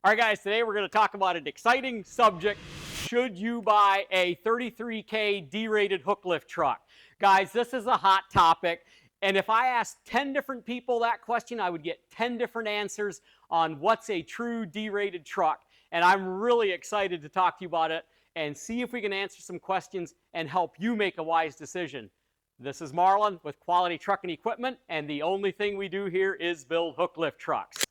All right, guys, today we're going to talk about an exciting subject. Should you buy a 33K derated hook lift truck? Guys, this is a hot topic. And if I asked 10 different people that question, I would get 10 different answers on what's a true derated truck. And I'm really excited to talk to you about it and see if we can answer some questions and help you make a wise decision. This is Marlon with Quality Trucking Equipment, and the only thing we do here is build hook lift trucks.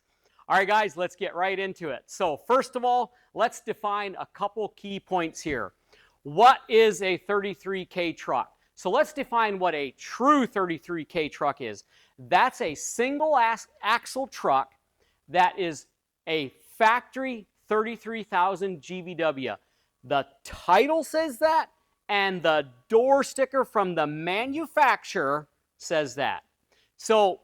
All right, guys, let's get right into it. So first of all, let's define a couple key points here. What is a 33K truck? So let's define what a true 33K truck is. That's a single axle truck that is a factory 33,000 GVW. The title says that, and the door sticker from the manufacturer says that. So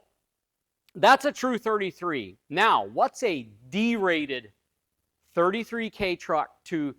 that's a true 33. Now, what's a derated 33K truck to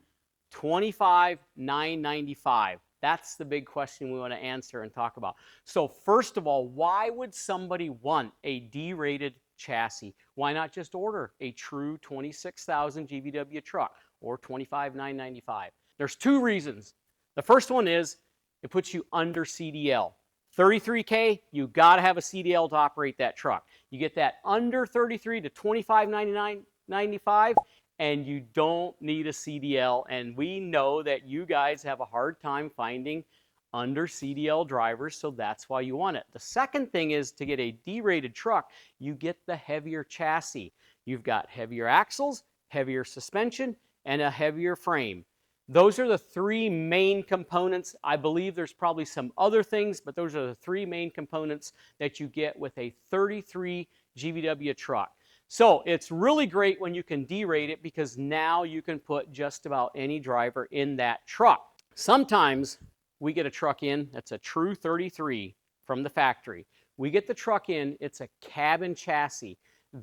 $25,995? That's the big question we want to answer and talk about. So first of all, why would somebody want a derated chassis? Why not just order a true 26,000 GVW truck or $25,995? There's two reasons. The first one is it puts you under CDL. 33K, you got to have a CDL to operate that truck. You get that under 33 to $25,995, and you don't need a CDL. And we know that you guys have a hard time finding under CDL drivers, so that's why you want it. The second thing is to get a derated truck, you get the heavier chassis. You've got heavier axles, heavier suspension, and a heavier frame. Those are the three main components. I believe there's probably some other things, but those are the three main components that you get with a 33 GVW truck. So it's really great when you can derate it because now you can put just about any driver in that truck. Sometimes we get a truck in that's a true 33 from the factory. We get the truck in, it's a cabin chassis.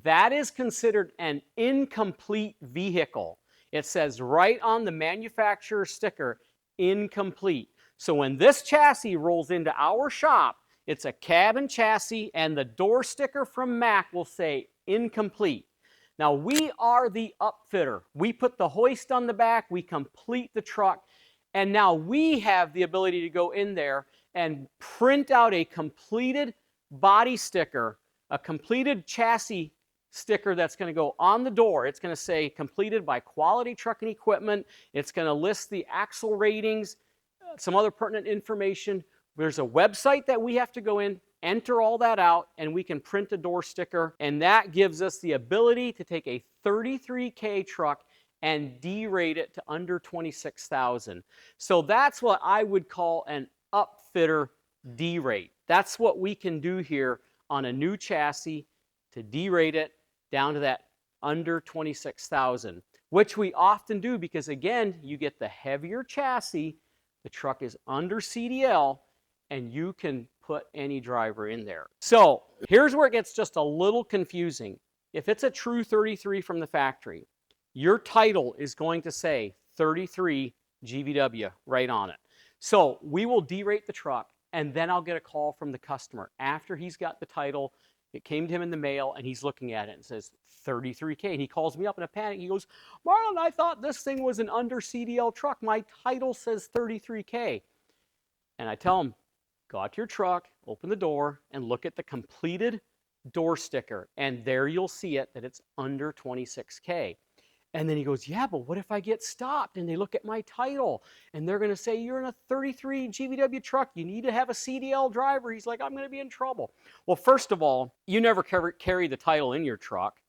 That is considered an incomplete vehicle. It says right on the manufacturer sticker, incomplete. So when this chassis rolls into our shop, it's a cabin chassis and the door sticker from Mack will say incomplete. Now we are the upfitter. We put the hoist on the back, we complete the truck, and now we have the ability to go in there and print out a completed body sticker, a completed chassis sticker that's going to go on the door. It's going to say completed by Quality Trucking Equipment. It's going to list the axle ratings, some other pertinent information. There's a website that we have to go in, enter all that out, and we can print a door sticker. And that gives us the ability to take a 33K truck and derate it to under 26,000. So that's what I would call an upfitter derate. That's what we can do here on a new chassis to derate it down to that under 26,000, which we often do because, again, you get the heavier chassis, the truck is under CDL, and you can put any driver in there. So here's where it gets just a little confusing. If it's a true 33 from the factory, your title is going to say 33 GVW right on it. So we will derate the truck, and then I'll get a call from the customer after he's got the title. It came to him in the mail, and he's looking at it and says 33K. And he calls me up in a panic. He goes, Marlon, I thought this thing was an under CDL truck. My title says 33K. And I tell him, go out to your truck, open the door, and look at the completed door sticker. And there you'll see it, that it's under 26K. And then he goes, yeah, but what if I get stopped and they look at my title and they're going to say you're in a 33 GVW truck, you need to have a CDL driver. He's like, I'm going to be in trouble. Well, first of all, you never carry the title in your truck,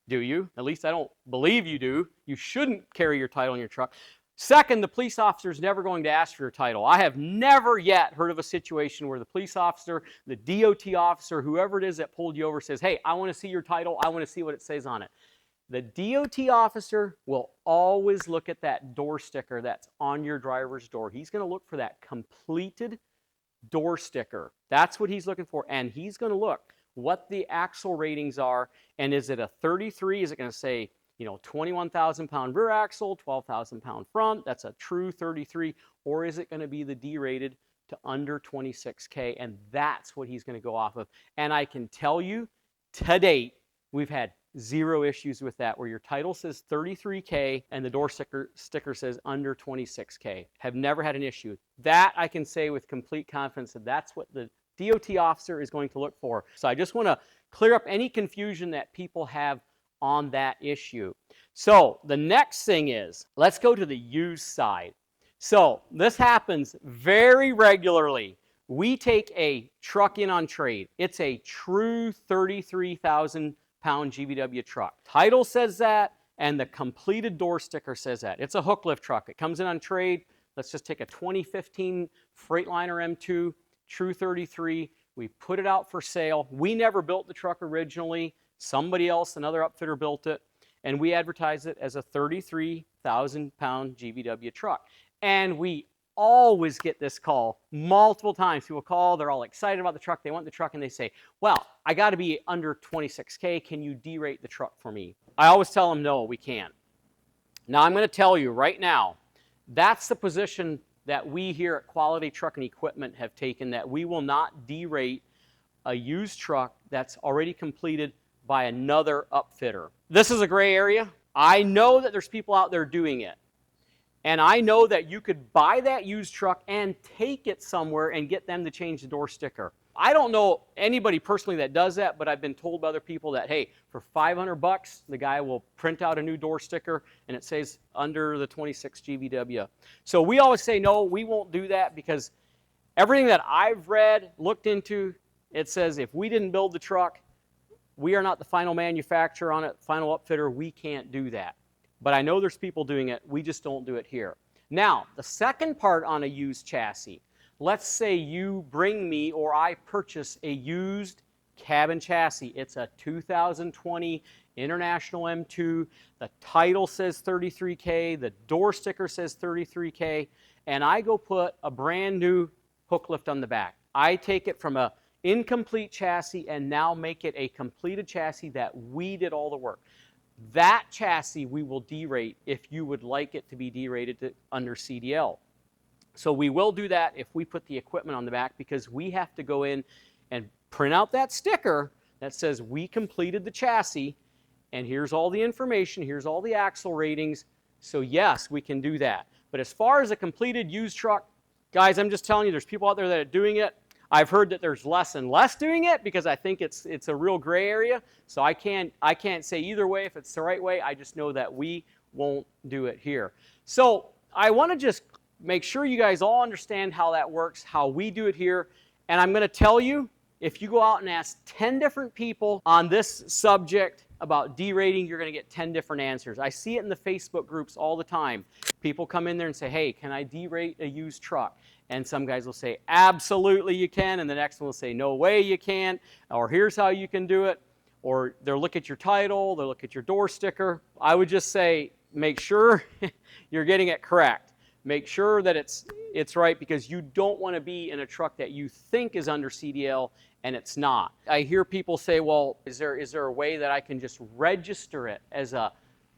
do you? At least I don't believe you do. You shouldn't carry your title in your truck. Second, the police officer is never going to ask for your title. I have never yet heard of a situation where the police officer, the DOT officer, whoever it is that pulled you over says, hey, I want to see your title. I want to see what it says on it. The DOT officer will always look at that door sticker that's on your driver's door. He's going to look for that completed door sticker. That's what he's looking for. And he's going to look what the axle ratings are. And is it a 33? Is it going to say, 21,000 pound rear axle, 12,000 pound front? That's a true 33. Or is it going to be the derated to under 26K? And that's what he's going to go off of. And I can tell you, to date, we've had zero issues with that, where your title says 33K and the door sticker says under 26K. Have never had an issue. That I can say with complete confidence that that's what the DOT officer is going to look for. So I just want to clear up any confusion that people have on that issue. So the next thing is, let's go to the used side. So this happens very regularly. We take a truck in on trade. It's a true 33,000-pound GVW truck. Title says that, and the completed door sticker says that. It's a hook lift truck. It comes in on trade. Let's just take a 2015 Freightliner M2, true 33. We put it out for sale. We never built the truck originally. Somebody else, another upfitter, built it, and we advertised it as a 33,000-pound GVW truck. And we always get this call multiple times. People call, they're all excited about the truck, they want the truck, and they say, well, I got to be under 26K, can you derate the truck for me? I always tell them, no, we can't. Now I'm going to tell you right now, that's the position that we here at Quality Truck and Equipment have taken, that we will not derate a used truck that's already completed by another upfitter. This is a gray area. I know that there's people out there doing it. And I know that you could buy that used truck and take it somewhere and get them to change the door sticker. I don't know anybody personally that does that, but I've been told by other people that, hey, for $500, the guy will print out a new door sticker and it says under the 26 GVW. So we always say, no, we won't do that, because everything that I've read, looked into, it says if we didn't build the truck, we are not the final manufacturer on it, final upfitter, we can't do that. But I know there's people doing it, we just don't do it here. Now, the second part on a used chassis, let's say you bring me, or I purchase a used cabin chassis. It's a 2020 International M2, the title says 33K, the door sticker says 33K, and I go put a brand new hook lift on the back. I take it from a incomplete chassis and now make it a completed chassis that we did all the work. That chassis we will derate if you would like it to be derated to under CDL. So we will do that if we put the equipment on the back, because we have to go in and print out that sticker that says we completed the chassis, and here's all the information, here's all the axle ratings. So yes, we can do that. But as far as a completed used truck, guys, I'm just telling you, there's people out there that are doing it. I've heard that there's less and less doing it, because I think it's a real gray area. So I can't say either way if it's the right way. I just know that we won't do it here. So I want to just make sure you guys all understand how that works, how we do it here. And I'm going to tell you, if you go out and ask 10 different people on this subject about derating, you're going to get 10 different answers. I see it in the Facebook groups all the time. People come in there and say, hey, can I derate a used truck? And some guys will say, absolutely you can, and the next one will say, no way you can't, or here's how you can do it, or they'll look at your title, they'll look at your door sticker. I would just say, make sure you're getting it correct. Make sure that it's right, because you don't want to be in a truck that you think is under CDL and it's not. I hear people say, well, is there a way that I can just register it as a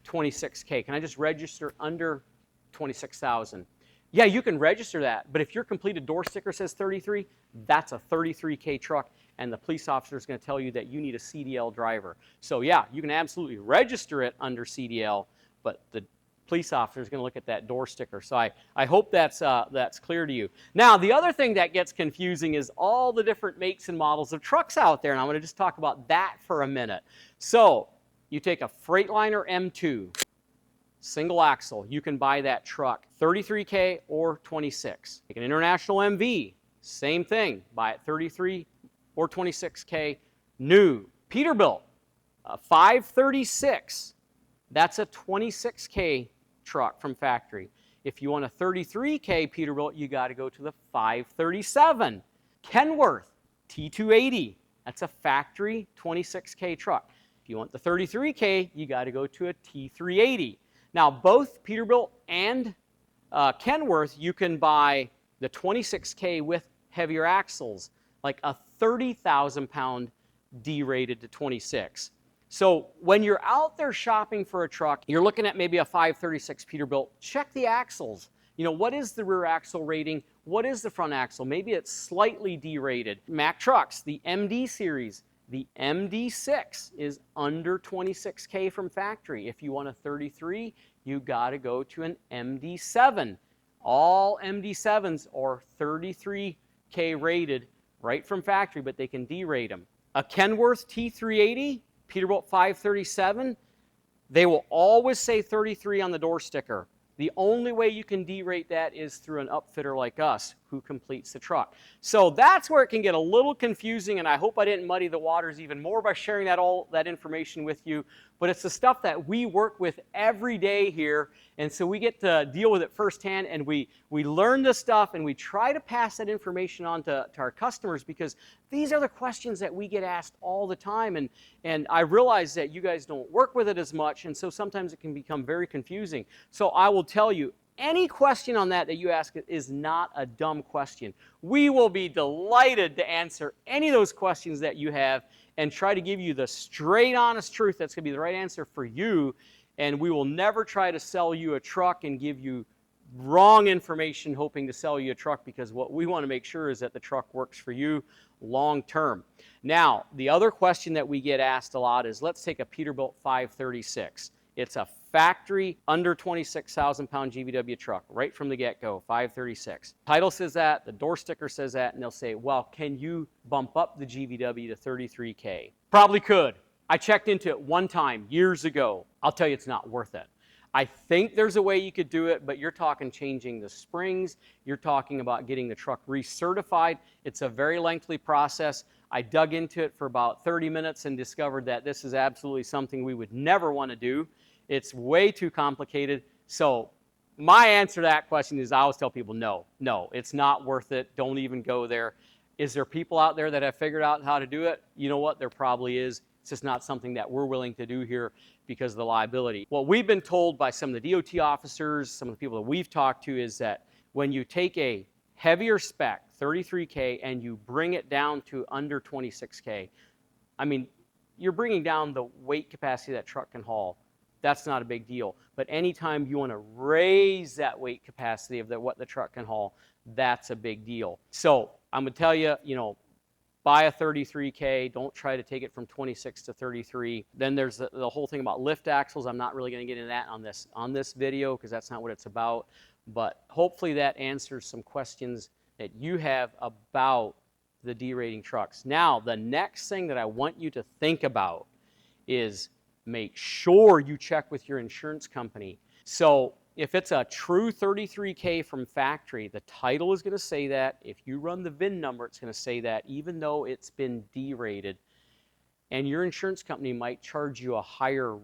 26K? Can I just register under 26,000? Yeah, you can register that, but if your completed door sticker says 33, that's a 33K truck, and the police officer is going to tell you that you need a CDL driver. So yeah, you can absolutely register it under CDL, but the police officer is going to look at that door sticker. So I hope that's clear to you. Now, the other thing that gets confusing is all the different makes and models of trucks out there, and I'm going to just talk about that for a minute. So you take a Freightliner M2, single axle, you can buy that truck 33K or 26. Take an International MV, same thing, buy it 33 or 26K new. Peterbilt, 536, that's a 26K truck from factory. If you want a 33K Peterbilt, you got to go to the 537. Kenworth, T280, that's a factory 26K truck. If you want the 33K, you got to go to a T380. Now, both Peterbilt and Kenworth, you can buy the 26K with heavier axles, like a 30,000-pound derated to 26. So when you're out there shopping for a truck, you're looking at maybe a 536 Peterbilt, check the axles. You know, what is the rear axle rating? What is the front axle? Maybe it's slightly derated. Mack trucks, the MD series, The MD6 is under 26K from factory. If you want a 33, you got to go to an MD7. All MD7s are 33K rated right from factory, but they can derate them. A Kenworth T380, Peterbilt 537, they will always say 33 on the door sticker. The only way you can derate that is through an upfitter like us who completes the truck. So that's where it can get a little confusing, and I hope I didn't muddy the waters even more by sharing all that information with you. But it's the stuff that we work with every day here, and so we get to deal with it firsthand, and we learn this stuff, and we try to pass that information on to our customers, because these are the questions that we get asked all the time, and I realize that you guys don't work with it as much, and so sometimes it can become very confusing. So I will tell you, any question on that you ask is not a dumb question. We will be delighted to answer any of those questions that you have and try to give you the straight, honest truth that's going to be the right answer for you. And we will never try to sell you a truck and give you wrong information hoping to sell you a truck, because what we want to make sure is that the truck works for you long term. Now, the other question that we get asked a lot is, let's take a Peterbilt 536. It's a factory under 26,000 pound GVW truck right from the get-go, 536. Title says that, the door sticker says that, and they'll say, well, can you bump up the GVW to 33K? Probably could. I checked into it one time years ago. I'll tell you, it's not worth it. I think there's a way you could do it, but you're talking changing the springs. You're talking about getting the truck recertified. It's a very lengthy process. I dug into it for about 30 minutes and discovered that this is absolutely something we would never want to do. It's way too complicated. So my answer to that question is, I always tell people, no, it's not worth it. Don't even go there. Is there people out there that have figured out how to do it? You know what? There probably is. It's just not something that we're willing to do here because of the liability. What we've been told by some of the DOT officers, some of the people that we've talked to, is that when you take a heavier spec, 33K, and you bring it down to under 26K, I mean, you're bringing down the weight capacity that truck can haul. That's not a big deal. But anytime you want to raise that weight capacity of what the truck can haul, that's a big deal. So I'm going to tell you, buy a 33K. Don't try to take it from 26 to 33. Then there's the whole thing about lift axles. I'm not really going to get into that on this video because that's not what it's about. But hopefully that answers some questions that you have about the derating trucks. Now, the next thing that I want you to think about is make sure you check with your insurance company. So if it's a true 33K from factory, the title is going to say that. If you run the VIN number, it's going to say that, even though it's been derated. And your insurance company might charge you a higher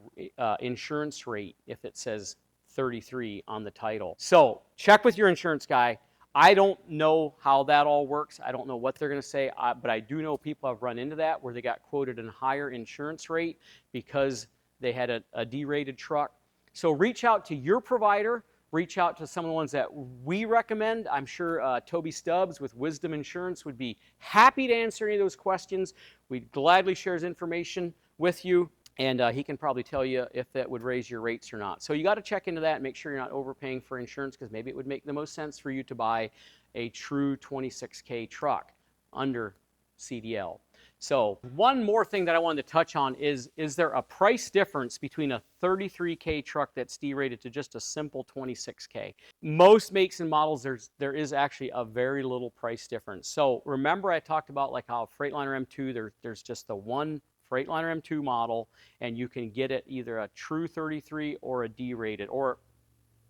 insurance rate if it says 33 on the title. So check with your insurance guy. I don't know how that all works. I don't know what they're going to say, but I do know people have run into that where they got quoted a higher insurance rate because they had a derated truck. So reach out to your provider. Reach out to some of the ones that we recommend. I'm sure Toby Stubbs with Wisdom Insurance would be happy to answer any of those questions. We'd gladly share his information with you, and he can probably tell you if that would raise your rates or not. So you got to check into that and make sure you're not overpaying for insurance, because maybe it would make the most sense for you to buy a true 26K truck under CDL. So one more thing that I wanted to touch on is there a price difference between a 33K truck that's derated to just a simple 26K? Most makes and models, there is actually a very little price difference. So remember I talked about like how Freightliner M2, there's just the one Freightliner M2 model, and you can get it either a true 33 or a derated or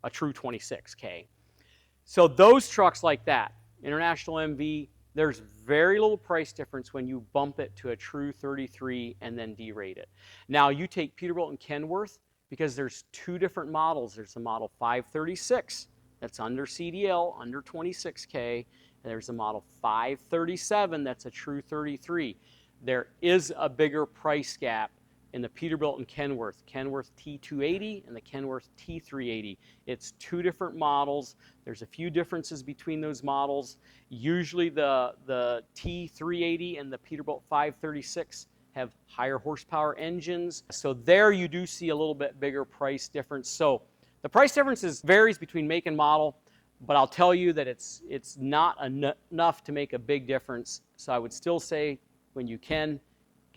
a true 26K. So those trucks like that, International MV, there's very little price difference when you bump it to a true 33 and then derate it. Now you take Peterbilt and Kenworth, because there's two different models. There's the model 536 that's under CDL, under 26K, and there's the model 537 that's a true 33. There is a bigger price gap in the Peterbilt and Kenworth T280 and the Kenworth T380. It's two different models. There's a few differences between those models. Usually the T380 and the Peterbilt 536 have higher horsepower engines. So there you do see a little bit bigger price difference. So the price difference varies between make and model, but I'll tell you that it's not enough to make a big difference. So I would still say, when you can,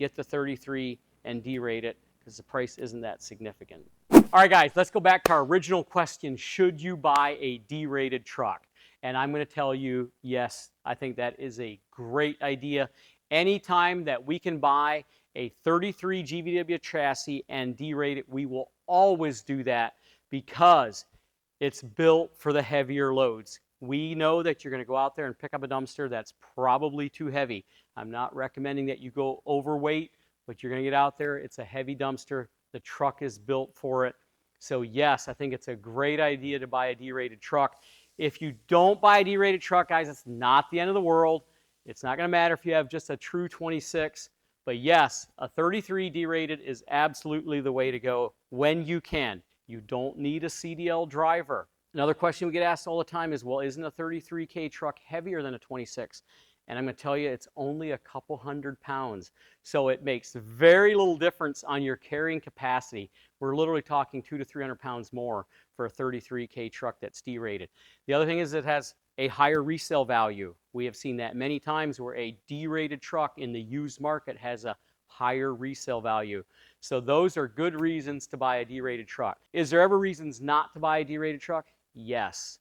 get the 33 and derate it because the price isn't that significant. All right, guys, let's go back to our original question. Should you buy a derated truck? And I'm going to tell you, yes, I think that is a great idea. Anytime that we can buy a 33 GVW chassis and derate it, we will always do that because it's built for the heavier loads. We know that you're going to go out there and pick up a dumpster that's probably too heavy. I'm not recommending that you go overweight, but you're going to get out there. It's a heavy dumpster. The truck is built for it. So yes, I think it's a great idea to buy a derated truck. If you don't buy a derated truck, guys, it's not the end of the world. It's not going to matter if you have just a true 26. But yes, a 33 derated is absolutely the way to go when you can. You don't need a CDL driver. Another question we get asked all the time is, well, isn't a 33K truck heavier than a 26? And I'm going to tell you, it's only a couple hundred pounds. So it makes very little difference on your carrying capacity. We're literally talking 200 to 300 pounds more for a 33K truck that's derated. The other thing is it has a higher resale value. We have seen that many times where a derated truck in the used market has a higher resale value. So those are good reasons to buy a derated truck. Is there ever reasons not to buy a derated truck? Yes.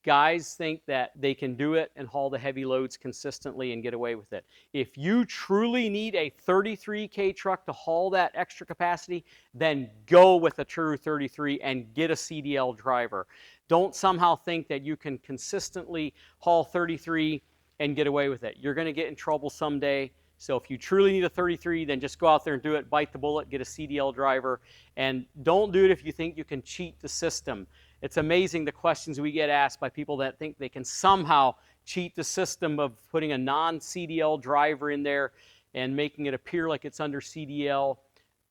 Guys think that they can do it and haul the heavy loads consistently and get away with it. If you truly need a 33K truck to haul that extra capacity, then go with a true 33 and get a CDL driver. Don't somehow think that you can consistently haul 33 and get away with it. You're going to get in trouble someday. So if you truly need a 33, then just go out there and do it, bite the bullet, get a CDL driver, and don't do it if you think you can cheat the system. It's amazing the questions we get asked by people that think they can somehow cheat the system of putting a non-CDL driver in there and making it appear like it's under CDL.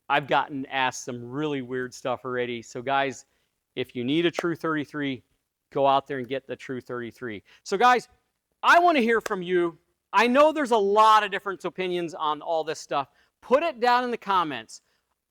I've gotten asked some really weird stuff already. So guys, if you need a true 33, go out there and get the true 33. So guys, I want to hear from you. I know there's a lot of different opinions on all this stuff. Put it down in the comments.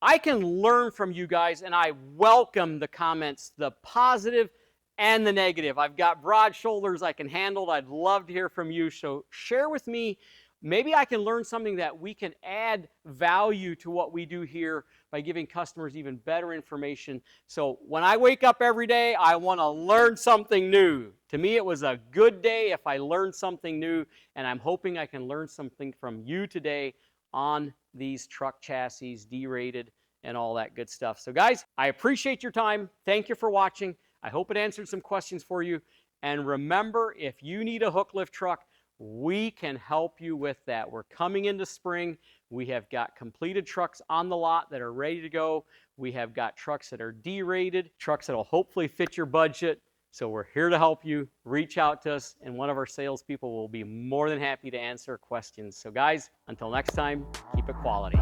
I can learn from you guys, and I welcome the comments, the positive and the negative. I've got broad shoulders I can handle. I'd love to hear from you. So share with me. Maybe I can learn something that we can add value to what we do here by giving customers even better information. So when I wake up every day, I want to learn something new. To me, it was a good day if I learned something new, and I'm hoping I can learn something from you today on these truck chassis, derated, and all that good stuff. So guys, I appreciate your time. Thank you for watching. I hope it answered some questions for you. And remember, if you need a hook lift truck, we can help you with that. We're coming into spring. We have got completed trucks on the lot that are ready to go. We have got trucks that are derated, trucks that will hopefully fit your budget. So we're here to help you. Reach out to us, and one of our salespeople will be more than happy to answer questions. So guys, until next time, keep it quality.